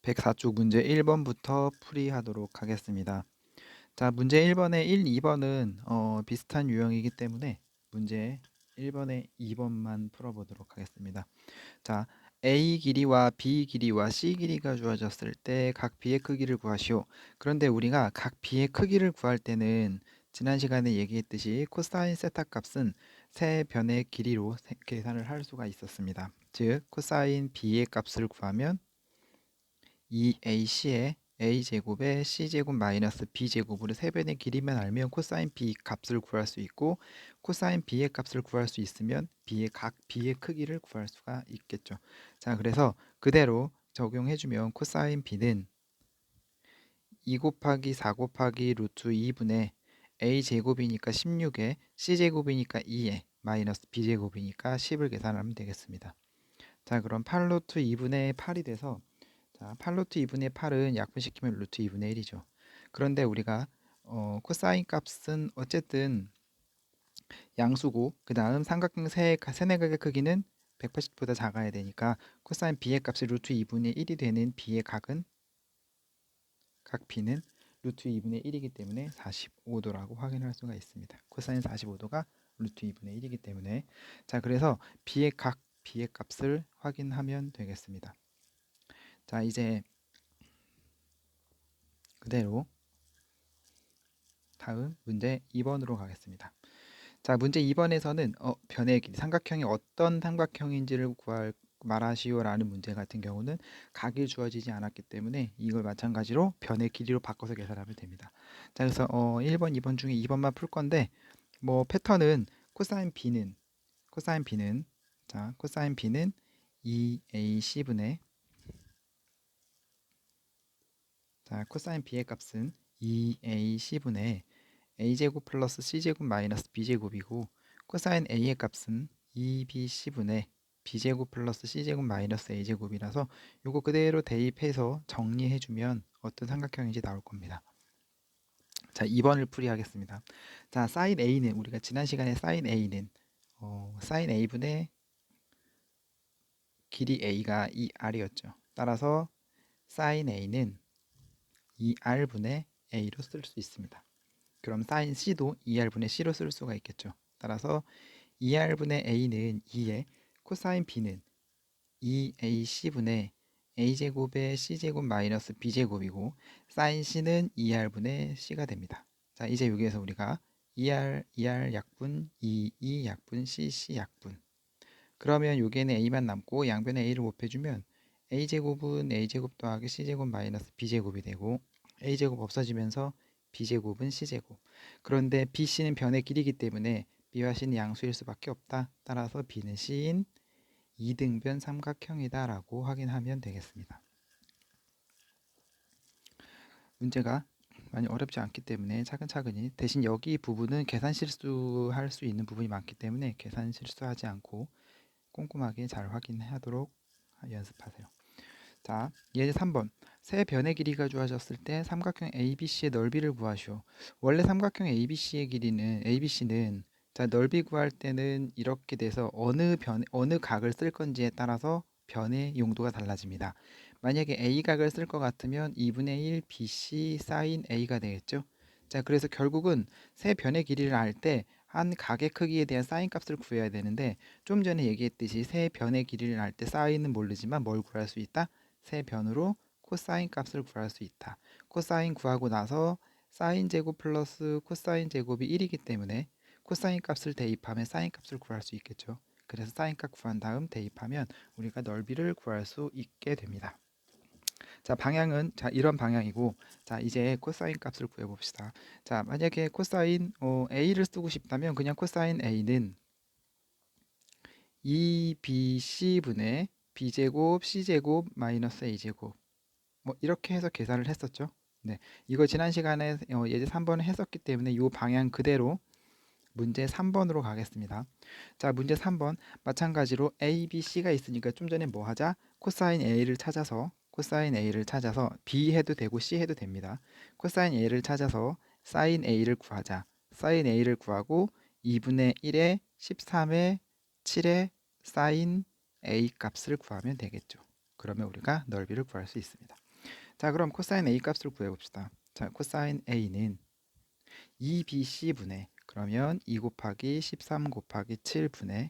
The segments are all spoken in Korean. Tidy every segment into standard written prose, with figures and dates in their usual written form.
104쪽 문제 1번부터 풀이하도록 하겠습니다. 자, 문제 1번에 1, 2번은 비슷한 유형이기 때문에 문제 1번에 2번만 풀어보도록 하겠습니다. 자, A 길이와 B 길이와 C 길이가 주어졌을 때 각 B의 크기를 구하시오. 그런데 우리가 각 B의 크기를 구할 때는 지난 시간에 얘기했듯이 코사인 세타 값은 세 변의 길이로 계산을 할 수가 있었습니다. 즉, 코사인 B의 값을 구하면 2AC의 A제곱에 C제곱 마이너스 B제곱으로 세 변의 길이만 알면 코사인 B 값을 구할 수 있고, 코사인 B의 값을 구할 수 있으면 각 B의 크기를 구할 수가 있겠죠. 자, 그래서 그대로 적용해주면 코사인 B는 2 곱하기 4 곱하기 루트 2분의 A제곱이니까 16에 C제곱이니까 2에 마이너스 B제곱이니까 10을 계산하면 되겠습니다. 자, 그럼 8 루트 2분의 8이 돼서, 자, 8 루트 2분의 8은 약분시키면 루트 2분의 1이죠. 그런데 우리가 코사인 값은 어쨌든 양수고, 그 다음 삼각형 세네각의 크기는 180보다 작아야 되니까 코사인 b의 값이 루트 2분의 1이 되는 b의 각은, 각 b는 루트 2분의 1이기 때문에 45도라고 확인할 수가 있습니다. 코사인 45도가 루트 2분의 1이기 때문에. 자, 그래서 b의 값을 확인하면 되겠습니다. 자, 이제 그대로 다음 문제 2번으로 가겠습니다. 자, 문제 2번에서는 변의 길이, 삼각형이 어떤 삼각형인지를 말하시오 라는 문제 같은 경우는 각이 주어지지 않았기 때문에 이걸 마찬가지로 변의 길이로 바꿔서 계산하면 됩니다. 자, 그래서 1번, 2번 중에 2번만 풀 건데, 뭐 패턴은 코사인 b는 2ac분의, 자, 코사인 b의 값은 2ac분의 a제곱 플러스 c제곱 마이너스 b제곱이고, 코사인 a의 값은 2bc분의 b제곱 플러스 c제곱 마이너스 a제곱이라서 요거 그대로 대입해서 정리해주면 어떤 삼각형인지 나올 겁니다. 자, 2번을 풀이하겠습니다. 자, 사인 a는 우리가 지난 시간에 사인 a는 사인 a분의 길이 a가 2r이었죠. 따라서 사인 a는 2r분의 a로 쓸 수 있습니다. 그럼 사인 c도 2r분의 c로 쓸 수가 있겠죠. 따라서 2r분의 a는 2에 코사인 b는 2ac분의 a제곱의 c제곱 마이너스 b제곱이고, 사인 c는 2r분의 c가 됩니다. 자, 이제 여기에서 우리가 2r 약분, 2 약분, c 약분, 그러면 여기에는 a만 남고 양변에 a를 곱해주면 a제곱은 a제곱 더하기 c제곱 마이너스 b제곱이 되고, a제곱 없어지면서 b제곱은 c제곱. 그런데 bc는 변의 길이기 때문에 b와 c는 양수일 수밖에 없다. 따라서 b는 c인 2등변 삼각형이다 라고 확인하면 되겠습니다. 문제가 많이 어렵지 않기 때문에 차근차근히, 대신 여기 부분은 계산 실수할 수 있는 부분이 많기 때문에 계산 실수하지 않고 꼼꼼하게 잘 확인하도록 연습하세요. 자, 예제 3번. 세 변의 길이가 주어졌을 때 삼각형 ABC의 넓이를 구하시오. 원래 삼각형 ABC의 길이는, ABC는, 자, 넓이 구할 때는 이렇게 돼서 어느 각을 쓸 건지에 따라서 변의 용도가 달라집니다. 만약에 A각을 쓸 것 같으면 2분의 1 BC 사인 A가 되겠죠. 자, 그래서 결국은 세 변의 길이를 알 때 한 각의 크기에 대한 사인 값을 구해야 되는데, 좀 전에 얘기했듯이 세 변의 길이를 알 때 사인은 모르지만 뭘 구할 수 있다? 세 변으로 코사인 값을 구할 수 있다. 코사인 구하고 나서 사인 제곱 플러스 코사인 제곱이 1이기 때문에 코사인 값을 대입하면 사인 값을 구할 수 있겠죠. 그래서 사인 값 구한 다음 대입하면 우리가 넓이를 구할 수 있게 됩니다. 자, 방향은 이런 방향이고, 자, 이제 코사인 값을 구해 봅시다. 자, 만약에 코사인 a를 쓰고 싶다면 그냥 코사인 a는 2bc분의 b제곱 c제곱 마이너스 a제곱, 뭐 이렇게 해서 계산을 했었죠. 네, 이거 지난 시간에 예제 3번을 했었기 때문에 이 방향 그대로 문제 3번으로 가겠습니다. 자, 문제 3번 마찬가지로 A, B, C가 있으니까 좀 전에 뭐 하자? 코사인 A를 찾아서 B 해도 되고 C 해도 됩니다. 코사인 A를 찾아서 사인 A를 구하자. 사인 A를 구하고 2분의 1에 13에 7에 사인 A 값을 구하면 되겠죠. 그러면 우리가 넓이를 구할 수 있습니다. 자, 그럼 코사인 A 값을 구해봅시다. 자, 코사인 A는 2BC분의 그러면 2 곱하기 13 곱하기 7분의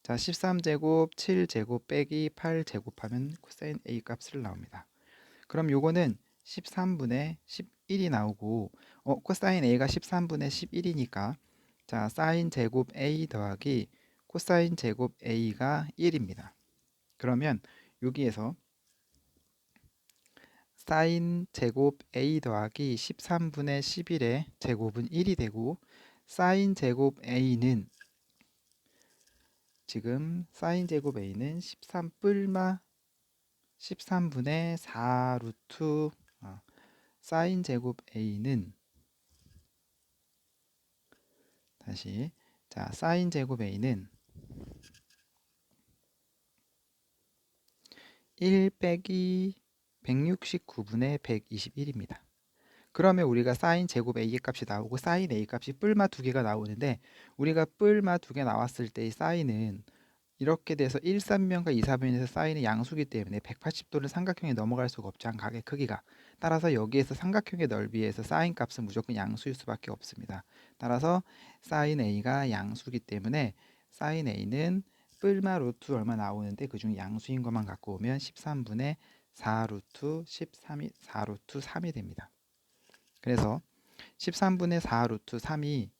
자 13제곱 7제곱 빼기 8제곱하면 코사인 A 값을 나옵니다. 그럼 요거는 13분의 11이 나오고 코사인 A가 13분의 11이니까 자 사인 제곱 A 더하기 코사인 제곱 A가 1입니다. 그러면 여기에서 사인 제곱 A 더하기 13분의 11의 제곱은 1이 되고 사인 제곱 A는 지금 사인 제곱 A는 13 뿔마 13분의 4 루트 사인 제곱 A는 다시 자 사인 제곱 A는 1 빼기 169분의 121입니다. 그러면 우리가 사인 제곱 A의 값이 나오고 사인 A 값이 뿔마 두 개가 나오는데 우리가 뿔마 두 개 나왔을 때의 사인은 이렇게 돼서 1사변과 2사변에서 사인의 양수기 때문에 180도를 삼각형에 넘어갈 수가 없죠. 한 각의 크기가. 따라서 여기에서 삼각형의 넓이에서 사인 값은 무조건 양수일 수밖에 없습니다. 따라서 사인 A가 양수기 때문에 사인 A는 뿔마 루트 얼마 나오는데 그중 양수인 것만 갖고 오면 13분의 4 루트 13이 4 루트 3이 됩니다. 그래서 13분의 4 루트 3이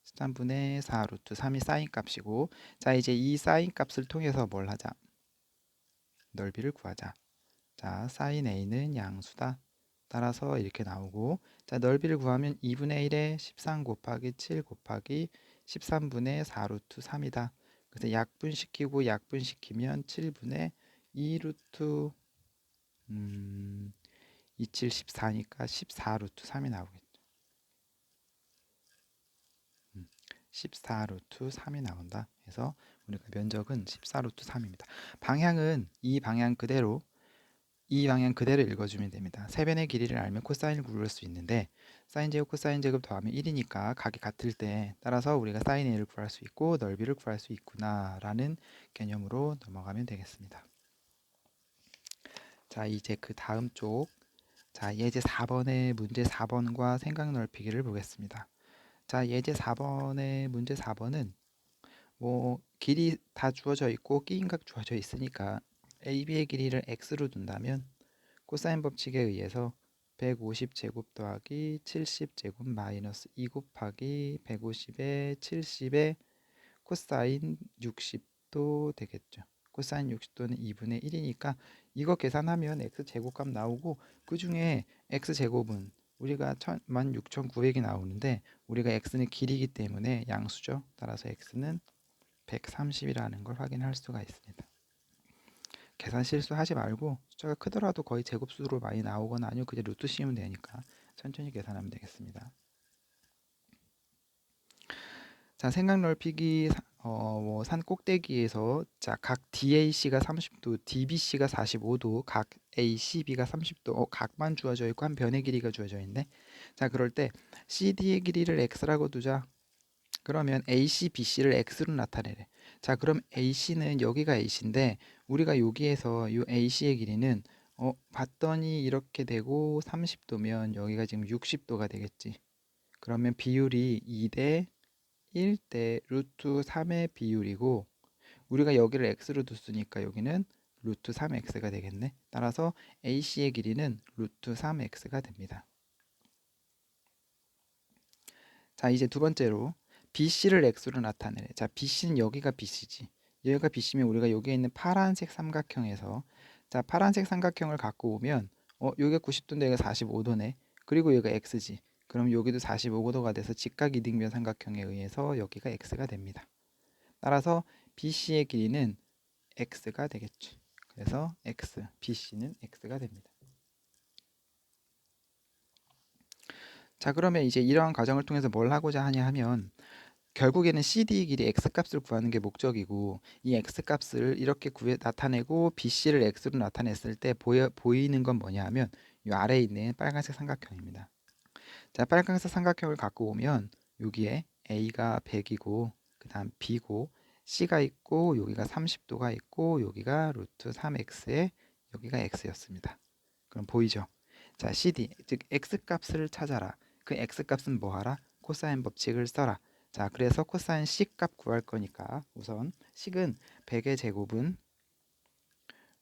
13분의 4 루트 3이 사인 값이고 자 이제 이 사인 값을 통해서 뭘 하자? 넓이를 구하자. 자 사인 A는 양수다. 따라서 이렇게 나오고 자 넓이를 구하면 2분의 1에 13 곱하기 7 곱하기 13분의 4 루트 3이다. 그래서 약분시키고 약분시키면 7분의 2 루트 27, 14니까 14 루트 3이 나오겠죠. 14 루트 3이 나온다. 그래서 우리가 면적은 14 루트 3입니다. 방향은 이 방향 그대로 읽어주면 됩니다. 세변의 길이를 알면 코사인을 구할 수 있는데 사인 제곱 코사인 제곱 더하면 1이니까 각이 같을 때 따라서 우리가 사인 A를 구할 수 있고 넓이를 구할 수 있구나 라는 개념으로 넘어가면 되겠습니다. 자 이제 그 다음 쪽 자 예제 4번의 문제 4번과 생각 넓히기를 보겠습니다. 자 예제 4번의 문제 4번은 뭐 길이 다 주어져 있고 끼임각 주어져 있으니까 AB의 길이를 x로 둔다면 코사인 법칙에 의해서 150제곱 더하기 70제곱 마이너스 2 곱하기 150에 70에 코사인 60도 되겠죠. 코사인 60도는 2분의 1이니까 이거 계산하면 x제곱값 나오고 그 중에 x제곱은 우리가 16,900이 나오는데 우리가 x는 길이기 때문에 양수죠. 따라서 x는 130이라는 걸 확인할 수가 있습니다. 계산 실수하지 말고 숫자가 크더라도 거의 제곱수로 많이 나오거나 아니면 그냥 루트 씌우면 되니까 천천히 계산하면 되겠습니다. 자, 생각 넓히기 산 꼭대기에서 자, 각 DAC가 30도, DBC가 45도, 각 ACB가 30도, 각만 주어져 있고 한 변의 길이가 주어져 있네. 자, 그럴 때 CD의 길이를 x라고 두자. 그러면 AC, BC를 x로 나타내래. 자, 그럼 AC는 여기가 AC인데 우리가 여기에서 이 AC의 길이는 봤더니 이렇게 되고 30도면 여기가 지금 60도가 되겠지. 그러면 비율이 2대 1대 루트 3의 비율이고 우리가 여기를 x로 뒀으니까 여기는 루트 3x가 되겠네. 따라서 AC의 길이는 루트 3x가 됩니다. 자, 이제 두 번째로 BC를 x로 나타내래. 자, BC는 여기가 BC지. 여기가 BC면 우리가 여기에 있는 파란색 삼각형에서 자, 파란색 삼각형을 갖고 오면 여기가 90도인데 여기가 45도네. 그리고 여기가 x지. 그럼 여기도 45도가 돼서 직각 이등변 삼각형에 의해서 여기가 x가 됩니다. 따라서 BC의 길이는 x가 되겠죠. 그래서 x, BC는 x가 됩니다. 자, 그러면 이제 이러한 과정을 통해서 뭘 하고자 하냐 하면 결국에는 CD의 길이 x값을 구하는 게 목적이고 이 x값을 이렇게 나타내고 BC를 x로 나타냈을 때 보이는 건 뭐냐 하면 이 아래에 있는 빨간색 삼각형입니다. 자, 빨간색 삼각형을 갖고 오면 여기에 A가 100이고 그 다음 B고 C가 있고 여기가 30도가 있고 여기가 루트 3x에 여기가 x였습니다. 그럼 보이죠? 자, CD, 즉 x값을 찾아라. 그 x값은 뭐하라? 코사인 법칙을 써라. 자, 그래서 코사인 C값 구할 거니까 우선 식은 100의 제곱은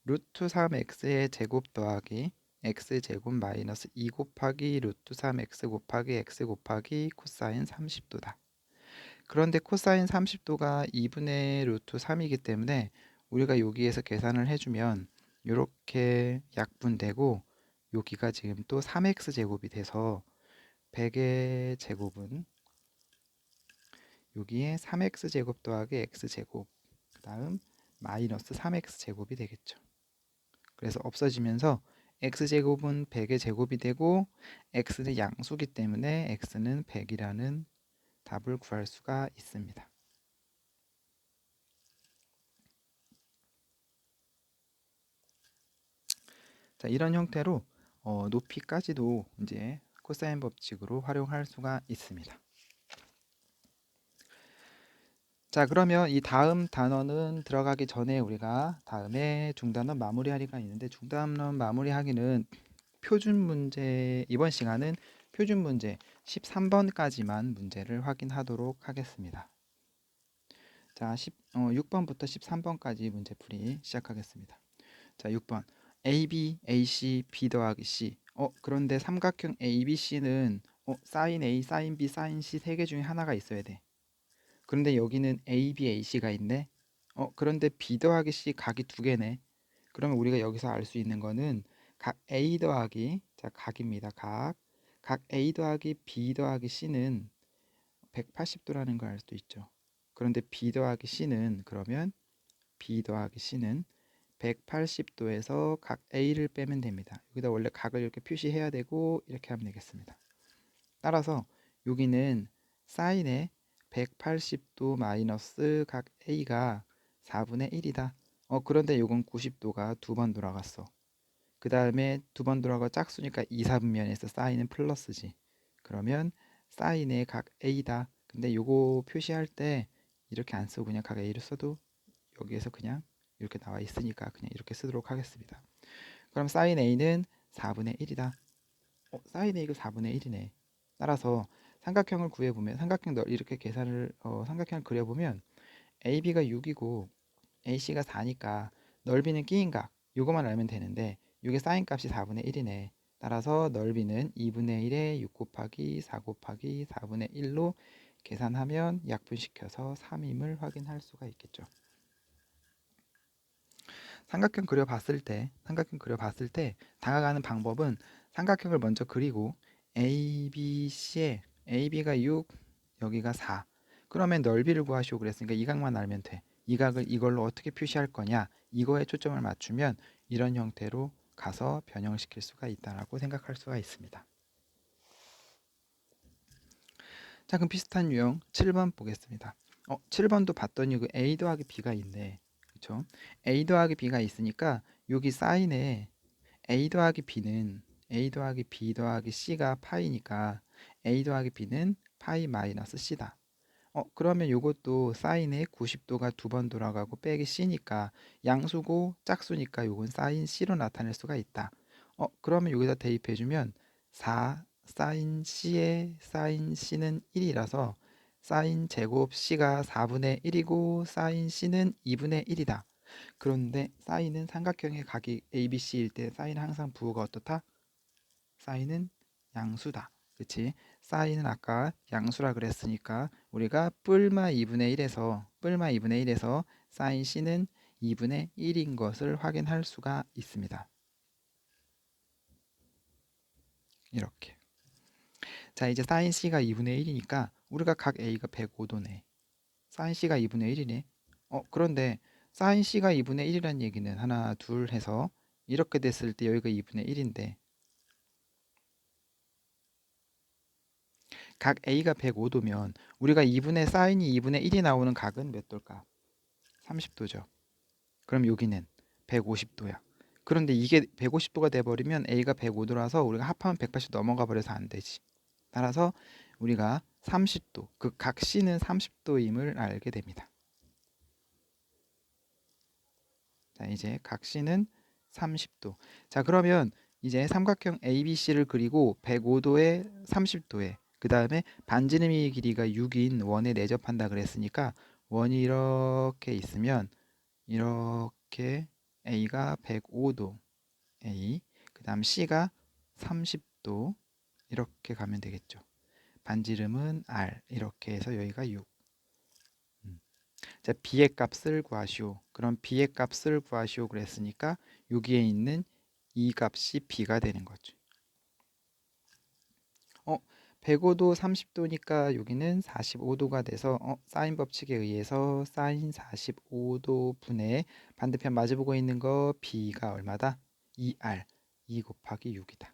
루트 3x의 제곱 더하기 x제곱 마이너스 2 곱하기 루트 3x 곱하기 x 곱하기 코사인 30도다. 그런데 코사인 30도가 2분의 루트 3이기 때문에 우리가 여기에서 계산을 해주면 이렇게 약분되고 여기가 지금 또 3x 제곱이 돼서 100의 제곱은 여기에 3x 제곱 더하기 x 제곱 그 다음 마이너스 3x 제곱이 되겠죠. 그래서 없어지면서 x제곱은 100의 제곱이 되고 x는 양수기 때문에 x는 100이라는 답을 구할 수가 있습니다. 자, 이런 형태로 높이까지도 이제 코사인 법칙으로 활용할 수가 있습니다. 자, 그러면 이 다음 단원은 들어가기 전에 우리가 다음에 중단원 마무리하기가 있는데 중단원 마무리하기는 표준 문제, 이번 시간은 표준 문제 13번까지만 문제를 확인하도록 하겠습니다. 자, 6번부터 13번까지 문제풀이 시작하겠습니다. 자, 6번 AB, AC, B 더하기 C. 그런데 삼각형 ABC는 사인 A, 사인 B, 사인 C 세 개 중에 하나가 있어야 돼. 그런데 여기는 AB, AC가 있네. 그런데 B 더하기 C 각이 두 개네. 그러면 우리가 여기서 알 수 있는 거는 각 A 더하기, 자, 각입니다. 각 A 더하기 B 더하기 C는 180도라는 걸 알 수 있죠. 그런데 B 더하기 C는 그러면 B 더하기 C는 180도에서 각 A를 빼면 됩니다. 여기다 원래 각을 이렇게 표시해야 되고 이렇게 하면 되겠습니다. 따라서 여기는 사인의 180도 마이너스 각 A가 4분의 1이다. 그런데 이건 90도가 두 번 돌아갔어. 그 다음에 두 번 돌아가 짝수니까 2, 4분면에서 사인은 플러스지. 그러면 사인의 각 A다. 근데 요거 표시할 때 이렇게 안 쓰고 그냥 각 A를 써도 여기에서 그냥 이렇게 나와 있으니까 그냥 이렇게 쓰도록 하겠습니다. 그럼 사인 A는 4분의 1이다. 사인 A가 4분의 1이네. 따라서 삼각형을 구해보면 이렇게 계산을 삼각형을 그려보면 AB가 6이고 AC가 4니까 넓이는 끼인각 이것만 알면 되는데 이게 사인 값이 4분의 1이네. 따라서 넓이는 2분의 1에 6 곱하기 4 곱하기 4분의 1로 계산하면 약분시켜서 3임을 확인할 수가 있겠죠. 삼각형 그려봤을 때 다가가는 방법은 삼각형을 먼저 그리고 ABC에 AB가 6, 여기가 4. 그러면 넓이를 구하시오 그랬으니까 이 각만 알면 돼. 이 각을 이걸로 어떻게 표시할 거냐? 이거에 초점을 맞추면 이런 형태로 가서 변형시킬 수가 있다라고 생각할 수가 있습니다. 자, 그럼 비슷한 유형 7번 보겠습니다. 7번도 봤더니 그 A 더하기 B가 있네. 그렇죠? A 더하기 B가 있으니까 여기 사인에 A 더하기 B 더하기 C가 파이니까 A 더하기 B는 파이 마이너스 C다. 그러면 이것도 사인에 90도가 두 번 돌아가고 빼기 C니까 양수고 짝수니까 이건 사인 C로 나타낼 수가 있다. 그러면 여기다 대입해주면 4 사인 C의 사인 C는 1이라서 사인 제곱 C가 4분의 1이고 사인 C는 2분의 1이다. 그런데 사인은 삼각형의 각이 ABC일 때 사인은 항상 부호가 어떻다? 사인은 양수다. 그치? 사인은 아까 양수라 그랬으니까 우리가 뿔마 2분의 1에서 사인 C는 2분의 1인 것을 확인할 수가 있습니다. 이렇게. 자, 이제 사인 C가 2분의 1이니까 우리가 각 A가 105도네. 사인 C가 2분의 1이네. 그런데 사인 C가 2분의 1이라는 얘기는 하나, 둘 해서 이렇게 됐을 때 여기가 2분의 1인데 각 A가 105도면 우리가 사인이 2분의 1이 나오는 각은 몇 도일까? 30도죠. 그럼 여기는 150도야. 그런데 이게 150도가 돼버리면 A가 105도라서 우리가 합하면 180 넘어가 버려서 안 되지. 따라서 우리가 30도, 그 각 C는 30도임을 알게 됩니다. 자, 이제 각 C는 30도. 자, 그러면 이제 삼각형 ABC를 그리고 105도에 30도에 그 다음에 반지름의 길이가 6인 원에 내접한다 그랬으니까 원이 이렇게 있으면 이렇게 A가 105도 A 그 다음 C가 30도 이렇게 가면 되겠죠. 반지름은 R 이렇게 해서 여기가 6. 자, B의 값을 구하시오. 그럼 B의 값을 구하시오 그랬으니까 여기에 있는 이 값이 B가 되는 거죠. 105도 30도니까 여기는 45도가 돼서 사인 법칙에 의해서 사인 45도 분의 반대편 마주보고 있는 거 B가 얼마다? 2R 2 곱하기 6이다.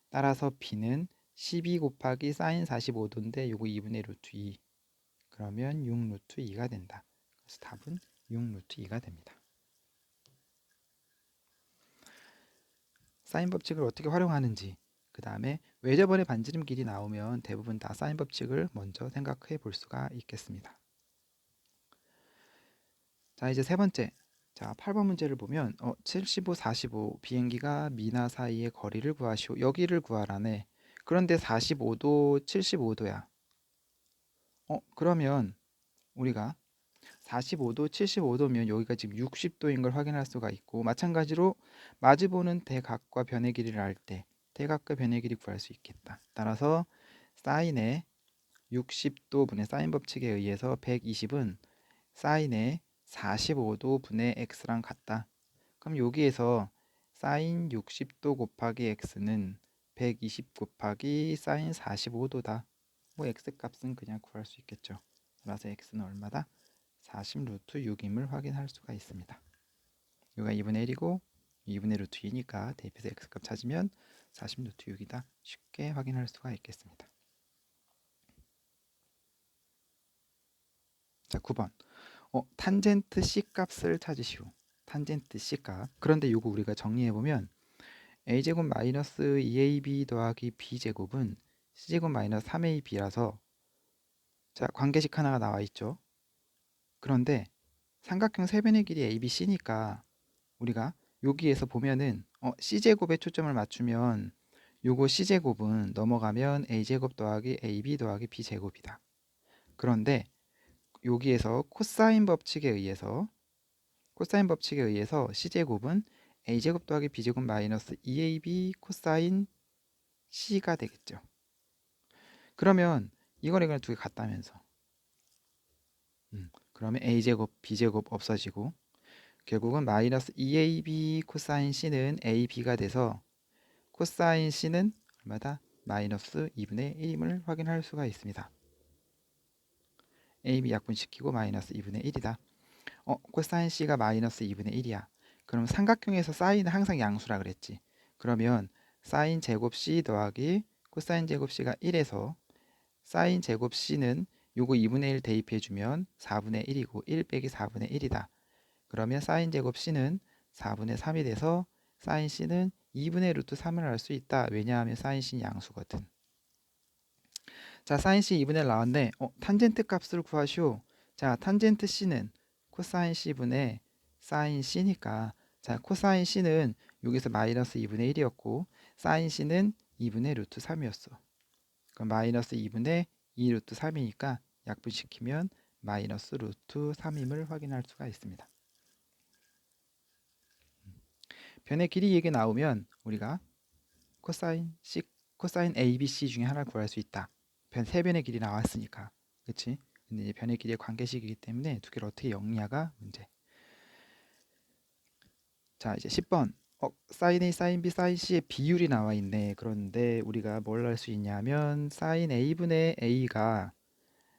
따라서 B는 12 곱하기 사인 45도인데 요거 2분의 루트 2 그러면 6 루트 2가 된다. 그래서 답은 6 루트 2가 됩니다. 사인 법칙을 어떻게 활용하는지 그 다음에 외접원의 반지름 길이 나오면 대부분 다 사인 법칙을 먼저 생각해 볼 수가 있겠습니다. 자, 이제 세 번째. 자, 8번 문제를 보면 75, 45 비행기가 미나 사이의 거리를 구하시오. 여기를 구하라네. 그런데 45도, 75도야. 그러면 우리가 45도, 75도면 여기가 지금 60도인 걸 확인할 수가 있고 마찬가지로 마주보는 대각과 변의 길이를 알 때 대각과 변의 길이 구할 수 있겠다. 따라서 사인의 60도 분의 사인 법칙에 의해서 120은 사인의 45도 분의 x랑 같다. 그럼 여기에서 사인 60도 곱하기 x는 120 곱하기 사인 45도다. 뭐 x 값은 그냥 구할 수 있겠죠. 따라서 x는 얼마다? 40 루트 6임을 확인할 수가 있습니다. 여기가 2분의 1이고 2분의 루트 2니까 대입해서 x값 찾으면 40 루트 6이다. 쉽게 확인할 수가 있겠습니다. 자, 9번. 탄젠트 C 값을 찾으시오. 탄젠트 C 값. 그런데 이거 우리가 정리해보면 a제곱 마이너스 2ab 더하기 b제곱은 c제곱 마이너스 3ab라서 자, 관계식 하나가 나와 있죠. 그런데 삼각형 세변의 길이 ABC니까 우리가 여기에서 보면은 C제곱에 초점을 맞추면 요거 C제곱은 넘어가면 A제곱 더하기 AB 더하기 B제곱이다. 그런데 여기에서 코사인 법칙에 의해서 C제곱은 A제곱 더하기 B제곱 마이너스 2AB 코사인 C가 되겠죠. 그러면 이거랑 두 개 같다면서 그러면 A제곱 B제곱 없어지고 결국은 마이너스 2AB 코사인 C는 AB가 돼서 코사인 C는 얼마다? 마이너스 2분의 1임을 확인할 수가 있습니다. AB 약분시키고 마이너스 2분의 1이다. 코사인 C가 마이너스 2분의 1이야. 그럼 삼각형에서 사인은 항상 양수라 그랬지. 그러면 사인 제곱 C 더하기 코사인 제곱 C가 1에서 사인 제곱 C는 요거 2분의 1 대입해주면 4분의 1이고 1 빼기 4분의 1이다. 그러면 사인 제곱 C는 4분의 3이 돼서 사인 C는 2분의 루트 3을 알 수 있다. 왜냐하면 사인 C는 양수거든. 자, 사인 C 2분의 1 나왔네. 탄젠트 값을 구하시오. 자, 탄젠트 C는 코사인 C분의 사인 C니까 자, 코사인 C는 여기서 마이너스 2분의 1이었고 사인 C는 2분의 루트 3이었어. 그럼 마이너스 2분의 2 루트 3이니까 약분시키면 마이너스 루트 3임을 확인할 수가 있습니다. 변의 길이 얘기 나오면 우리가 코사인 C, 코사인 ABC 중에 하나를 구할 수 있다. 세 변의 길이 나왔으니까, 그렇지? 근데 이제 변의 길이의 관계식이기 때문에 두 개를 어떻게 영리하가 문제. 자, 이제 10번. 사인 A, 사인 B, 사인 C의 비율이 나와 있네. 그런데 우리가 뭘 할 수 있냐면 사인 A분의 A가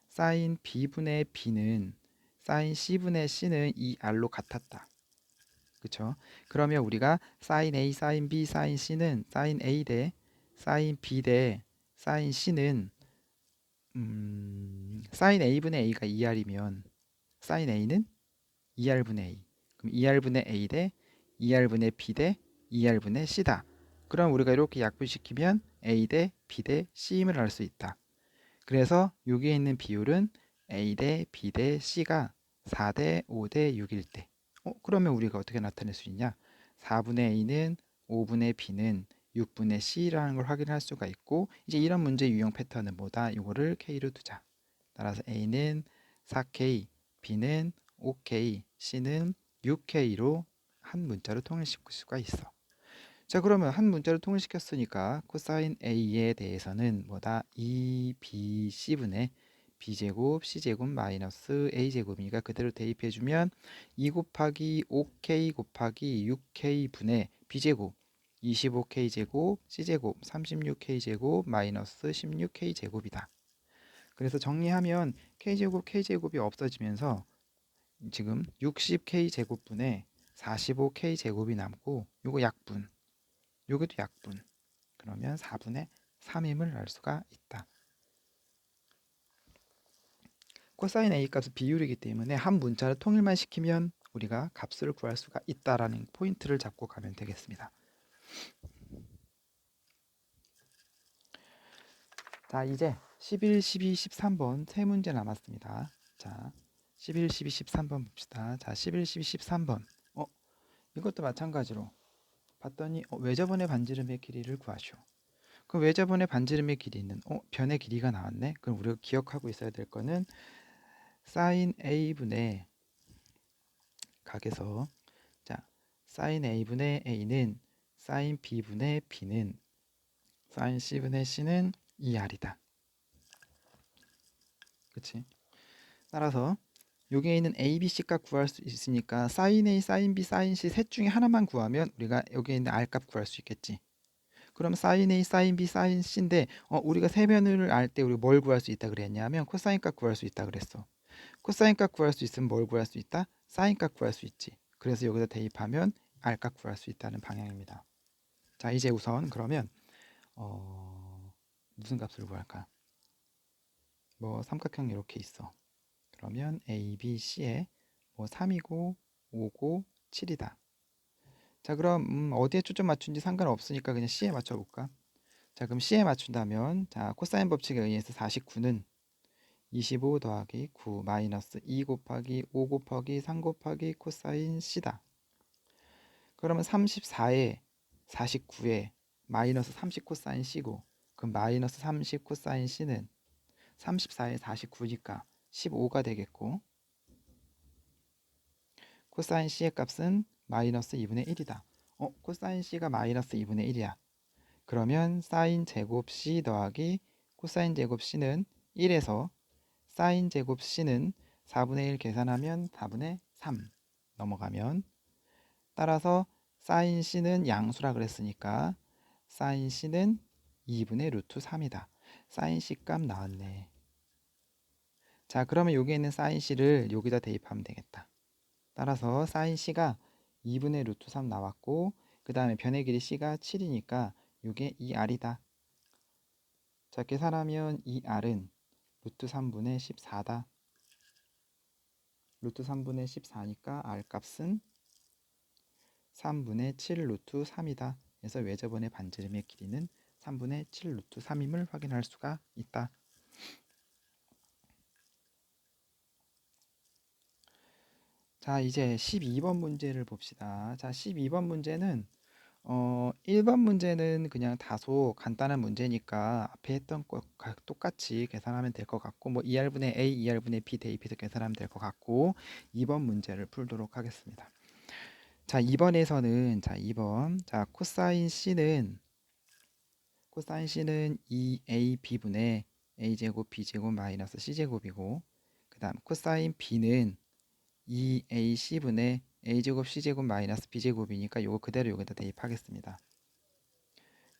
사인 B분의 B는 사인 C분의 C는 2R로 같았다. 그쵸? 그러면 우리가 사인 A, 사인 B, 사인 C는 사인 A 대 사인 B 대 사인 C는 사인 A분의 A가 2R이면 사인 A는 2R분의 A. 그럼 2R분의 A 대 2R분의 B 대 2R분의 C다. 그럼 우리가 이렇게 약분시키면 A 대 B 대 C임을 알 수 있다. 그래서 여기에 있는 비율은 A 대 B 대 C가 4 대 5 대 6일 때 그러면 우리가 어떻게 나타낼 수 있냐? 4분의 A는 5분의 b는 6분의 c라는 걸 확인할 수가 있고, 이제 이런 문제 유형 패턴은 뭐다? 이거를 k로 두자. 따라서 a는 4k, b는 5k, c는 6k로 한 문자로 통일시킬 수가 있어. 자, 그러면 한 문자로 통일시켰으니까 코사인 a에 대해서는 뭐다? 2bc분의 b제곱 c제곱 마이너스 a제곱이니까 그대로 대입해주면 2 곱하기 5k 곱하기 6k 분의 b제곱 25k 제곱 c제곱 36k 제곱 마이너스 16k 제곱이다. 그래서 정리하면 k제곱 k제곱이 없어지면서 지금 60k 제곱분에 45k 제곱이 남고, 요거 약분, 요것도 약분. 그러면 4분의 3임을 알 수가 있다. 코사인 A 값은 비율이기 때문에 한 문자를 통일만 시키면 우리가 값을 구할 수가 있다라는 포인트를 잡고 가면 되겠습니다. 자, 이제 11, 12, 13번 세 문제 남았습니다. 자, 11, 12, 13번 봅시다. 자, 11, 12, 13번. 이것도 마찬가지로 봤더니 외접원의 반지름의 길이를 구하시오. 그 외접원의 반지름의 길이는 변의 길이가 나왔네. 그럼 우리가 기억하고 있어야 될 거는 사인 a분의 각에서, 자, 사인 a분의 a는 사인 b분의 b는 사인 c분의 c는 2r이다. 그치? 따라서 여기에 있는 a, b, c 값 구할 수 있으니까 사인 a, 사인 b, 사인 c 셋 중에 하나만 구하면 우리가 여기에 있는 r 값 구할 수 있겠지. 그럼 사인 a, 사인 b, 사인 c인데 우리가 세변을 알 때 우리가 뭘 구할 수 있다 그랬냐면 코사인 값 구할 수 있다 그랬어. 코사인 값 구할 수 있으면 뭘 구할 수 있다? 사인 값 구할 수 있지. 그래서 여기다 대입하면 r 값 구할 수 있다는 방향입니다. 자, 이제 우선 그러면 무슨 값을 구할까? 뭐 삼각형 이렇게 있어. 그러면 a, b, c에 3이고 5고 7이다. 자, 그럼 어디에 초점 맞춘지 상관없으니까 그냥 c에 맞춰볼까? 자, 그럼 c에 맞춘다면, 자, 코사인 법칙에 의해서 49는 25 더하기 9 마이너스 2 곱하기 5 곱하기 3 곱하기 코사인 c다. 그러면 34에 49에 마이너스 30 코사인 c고, 그럼 마이너스 30 코사인 c는 34에 49니까 15가 되겠고, 코사인 c의 값은 마이너스 2분의 1이다. 코사인 c가 마이너스 2분의 1이야. 그러면 사인 제곱 c 더하기 코사인 제곱 c는 1에서 사인 제곱 c는 4분의 1 계산하면 4분의 3 넘어가면, 따라서 사인 c는 양수라 그랬으니까 사인 c는 2분의 루트 3이다. 사인 c 값 나왔네. 자, 그러면 여기 있는 사인 c를 여기다 대입하면 되겠다. 따라서 사인 c가 2분의 루트 3 나왔고, 그 다음에 변의 길이 c가 7이니까 이게 2r이다. 자, 계산하면 2r은 루트 3분의 14다. 루트 3분의 14니까 r 값은 3분의 7 루트 3이다. 그래서 외접원의 반지름의 길이는 3분의 7 루트 3임을 확인할 수가 있다. 자, 이제 12번 문제를 봅시다. 자, 12번 문제는 1번 문제는 그냥 다소 간단한 문제니까 앞에 했던 것과 똑같이 계산하면 될 것 같고, 뭐 2r분의 a, 2r분의 b 대입해서 계산하면 될 것 같고, 2번 문제를 풀도록 하겠습니다. 자, 2번에서는, 자, 2번, 자, 코사인 c는 2ab분의 a제곱 b제곱 마이너스 c제곱이고, 그 다음 코사인 b는 2ac분의 a제곱 c제곱 마이너스 b제곱이니까 요거 그대로 여기다 대입하겠습니다.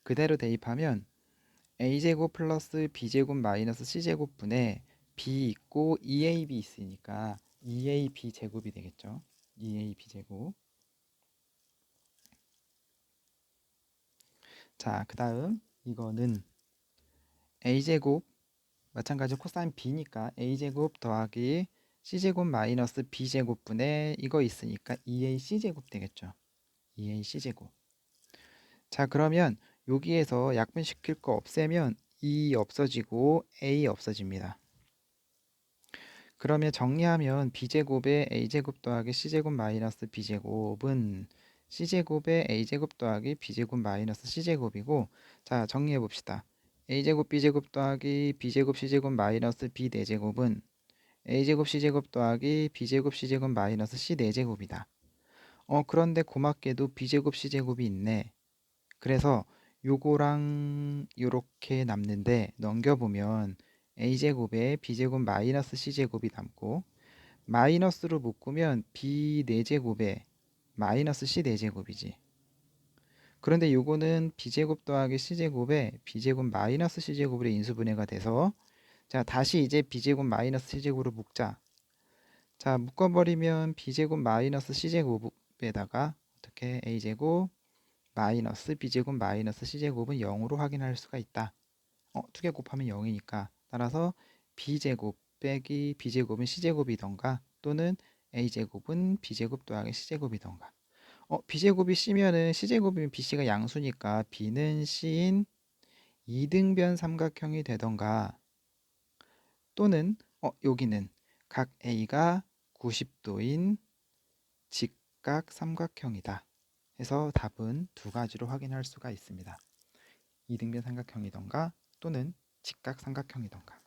그대로 대입하면 a제곱 플러스 b제곱 마이너스 c제곱분의 b 있고 2ab 있으니까 2ab 제곱이 되겠죠. 2ab 제곱. 자, 그 다음 이거는 a제곱, 마찬가지로 코사인 b니까 a제곱 더하기 c제곱 마이너스 b제곱분의 이거 있으니까 2ac제곱 되겠죠. 2ac제곱. 자, 그러면 여기에서 약분시킬 거 없애면 2 없어지고 a 없어집니다. 그러면 정리하면 b제곱에 a제곱 더하기 c제곱 마이너스 b제곱은 c제곱에 a제곱 더하기 b제곱 마이너스 c제곱이고, 자, 정리해 봅시다. a제곱 b제곱 더하기 b제곱 c제곱 마이너스 b 4제곱은 a제곱 c제곱 더하기 b제곱 c제곱 마이너스 c 4제곱이다. 그런데 고맙게도 b제곱 c제곱이 있네. 그래서 요거랑 요렇게 남는데 넘겨보면 a제곱에 b제곱 마이너스 c제곱이 남고, 마이너스로 묶으면 b 4제곱에 마이너스 c 4제곱이지. 그런데 요거는 b제곱 더하기 c제곱에 b제곱 마이너스 c제곱으로 인수분해가 돼서, 자, 다시 이제 b제곱 마이너스 c제곱으로 묶자. 자, 묶어버리면 b제곱 마이너스 c제곱에다가 어떻게 a제곱 마이너스 b제곱 마이너스 c제곱은 0으로 확인할 수가 있다. 2개 곱하면 0이니까. 따라서 b제곱 빼기 b제곱은 c제곱이던가, 또는 a제곱은 b제곱 더하기 c제곱이던가. b제곱이 c면은 c제곱이면 bc가 양수니까 b는 c인 이등변 삼각형이 되던가, 또는 여기는 각 a가 90도인 직각 삼각형이다 해서 답은 두 가지로 확인할 수가 있습니다. 이등변 삼각형이던가 또는 직각 삼각형이던가.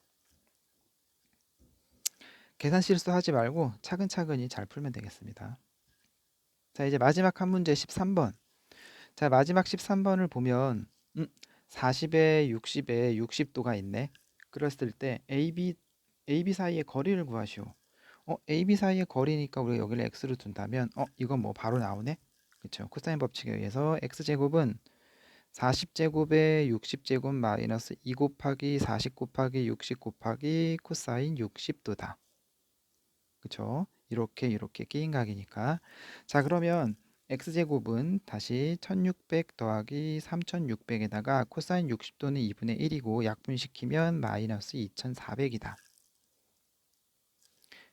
계산 실수하지 말고 차근차근히 잘 풀면 되겠습니다. 자, 이제 마지막 한 문제 13번. 자, 마지막 13번을 보면 40에 60에 60도가 있네. 그랬을 때 AB 사이의 거리를 구하시오. AB 사이의 거리니까 우리가 여기를 x로 둔다면 이건 뭐 바로 나오네. 그렇죠. 코사인 법칙에 의해서 x제곱은 40제곱에 60제곱 마이너스 2 곱하기 40 곱하기 60 곱하기 코사인 60도다. 그쵸? 이렇게 끼인각이니까. 자, 그러면 x제곱은 다시 1600 더하기 3600에다가 코사인 60도는 2분의 1이고 약분시키면 마이너스 2400이다.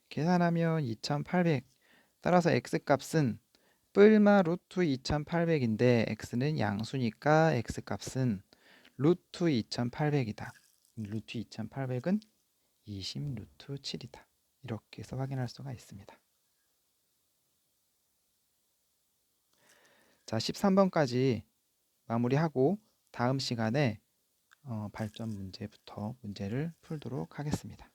계산하면 2800. 따라서 x값은 뿔마 루트 2800인데 x는 양수니까 x값은 루트 2800이다. 루트 2800은 20 루트 7이다. 이렇게 해서 확인할 수가 있습니다. 자, 13번까지 마무리하고 다음 시간에 발전 문제부터 문제를 풀도록 하겠습니다.